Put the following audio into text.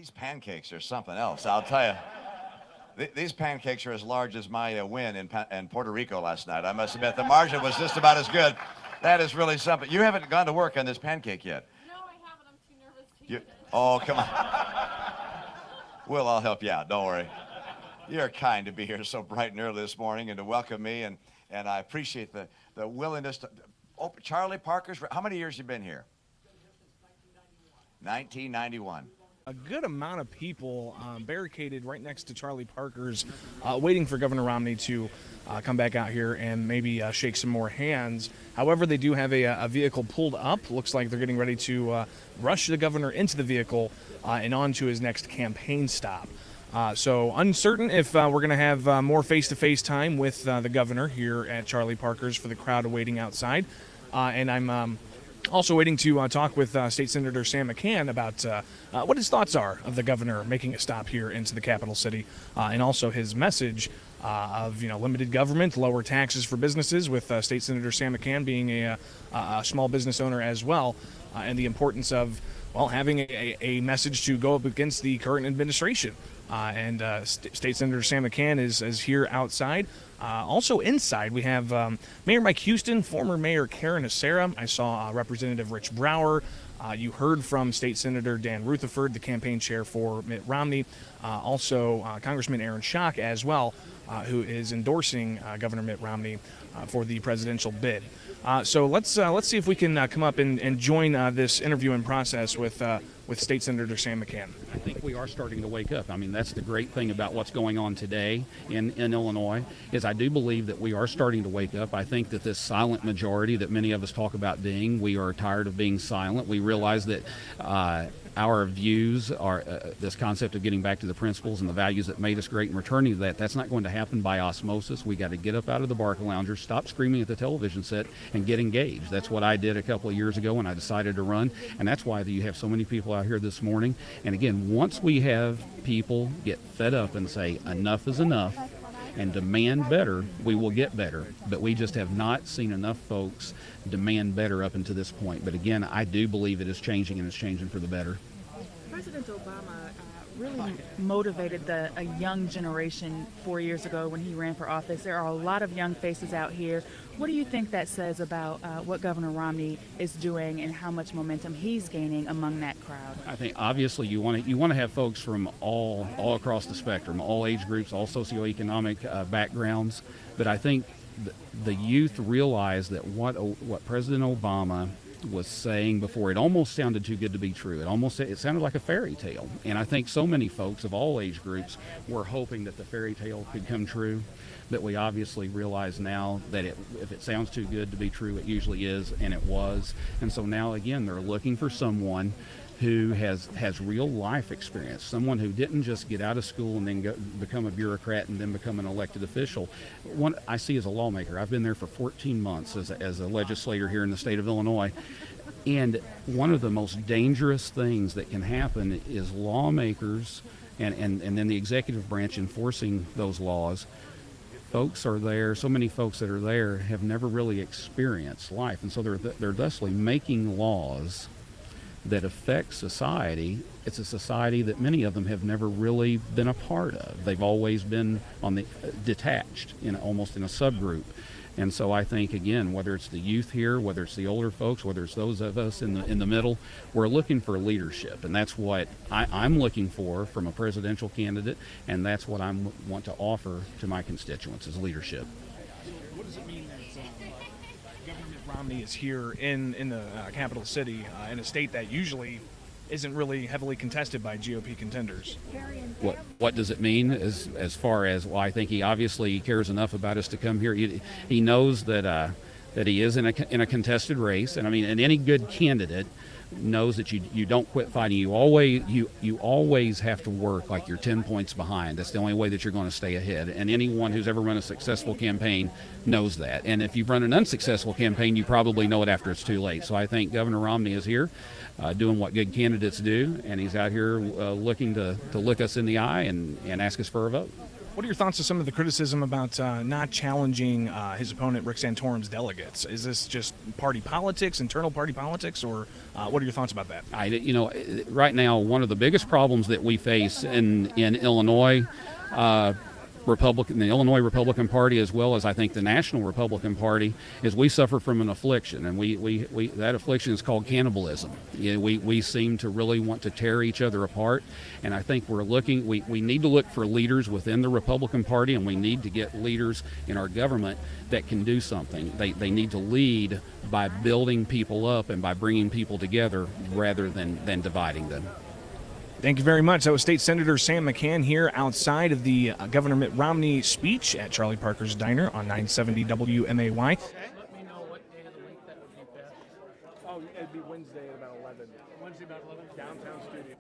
These pancakes are something else, I'll tell you. These pancakes are as large as my win in Puerto Rico last night. I must admit, the margin was just about as good. That is really something. You haven't gone to work on this pancake yet. No, I haven't. I'm too nervous to eat it. Oh, come on. I'll help you out. Don't worry. You're kind to be here so bright and early this morning and to welcome me, and I appreciate the willingness to. Oh, Charlie Parker's. How many years you been here? 1991. A good amount of people barricaded right next to Charlie Parker's, waiting for Governor Romney to come back out here and maybe shake some more hands. However, they do have a vehicle pulled up. Looks like they're getting ready to rush the governor into the vehicle and on to his next campaign stop. So uncertain if we're going to have more face-to-face time with the governor here at Charlie Parker's for the crowd waiting outside. And I'm also waiting to talk with State Senator Sam McCann about what his thoughts are of the governor making a stop here into the capital city, and also his message of limited government, lower taxes for businesses, with State Senator Sam McCann being a small business owner as well, and the importance of having a message to go up against the current administration. And State Senator Sam McCann is here outside. Also inside, we have Mayor Mike Houston, former Mayor Karen Acera. I saw Representative Rich Brower. You heard from State Senator Dan Rutherford, the campaign chair for Mitt Romney. Also, Congressman Aaron Schock as well, who is endorsing Governor Mitt Romney for the presidential bid. So let's see if we can come up and join this interviewing process with State Senator Sam McCann. I think we are starting to wake up. I mean, that's the great thing about what's going on today in Illinois, is I do believe that we are starting to wake up. I think that this silent majority that many of us talk about being, we are tired of being silent. We realize that our views are this concept of getting back to the principles and the values that made us great and returning to that. That's not going to happen by osmosis. We got to get up out of the barca lounger, stop screaming at the television set, and get engaged. That's what I did a couple of years ago when I decided to run, and that's why you have so many people out here this morning. And again, once we have people get fed up and say enough is enough and demand better, we will get better. But we just have not seen enough folks demand better up until this point. But again, I do believe it is changing, and it's changing for the better. President Obama really motivated a young generation 4 years ago when he ran for office. There are a lot of young faces out here. What do you think that says about what Governor Romney is doing and how much momentum he's gaining among that crowd? I think obviously you want to have folks from all across the spectrum, all age groups, all socioeconomic backgrounds. But I think the youth realize that what President Obama was saying before, it almost sounded too good to be true. It sounded like a fairy tale. And I think so many folks of all age groups were hoping that the fairy tale could come true, that we obviously realize now that if it sounds too good to be true, it usually is, and it was. And so now again, they're looking for someone who has real life experience, someone who didn't just get out of school and then become a bureaucrat and then become an elected official. One I see as a lawmaker, I've been there for 14 months as a legislator here in the state of Illinois, and one of the most dangerous things that can happen is lawmakers and then the executive branch enforcing those laws. Folks are there, so many folks that are there have never really experienced life, and so they're thusly making laws that affect society. It's a society that many of them have never really been a part of. They've always been on the detached, almost in a subgroup. And so I think, again, whether it's the youth here, whether it's the older folks, whether it's those of us in the middle, we're looking for leadership, and that's what I'm looking for from a presidential candidate, and that's what I want to offer to my constituents, is leadership. What does it mean that Governor Mitt Romney is here in the capital city, in a state that usually isn't really heavily contested by GOP contenders? What does it mean as far as, well, I think he obviously cares enough about us to come here. He knows that he is in a contested race, and I mean, and any good candidate knows that you don't quit fighting. You always have to work like you're 10 points behind. That's the only way that you're going to stay ahead. And anyone who's ever run a successful campaign knows that. And if you've run an unsuccessful campaign, you probably know it after it's too late. So I think Governor Romney is here doing what good candidates do, and he's out here looking to look us in the eye and ask us for a vote. What are your thoughts on some of the criticism about not challenging his opponent, Rick Santorum's delegates? Is this just party politics, internal party politics, or what are your thoughts about that? Right now, one of the biggest problems that we face in Illinois, the Illinois Republican Party, as well as I think the National Republican Party, is we suffer from an affliction, and that affliction is called cannibalism. We seem to really want to tear each other apart, and I think we need to look for leaders within the Republican Party, and we need to get leaders in our government that can do something. They need to lead by building people up and by bringing people together rather than dividing them. Thank you very much. That was State Senator Sam McCann here outside of the Governor Mitt Romney speech at Charlie Parker's Diner on 970 WMAY. Let me know what day of the week that would be best. Oh, it'd be Wednesday at about 11. Wednesday about 11? Downtown studio.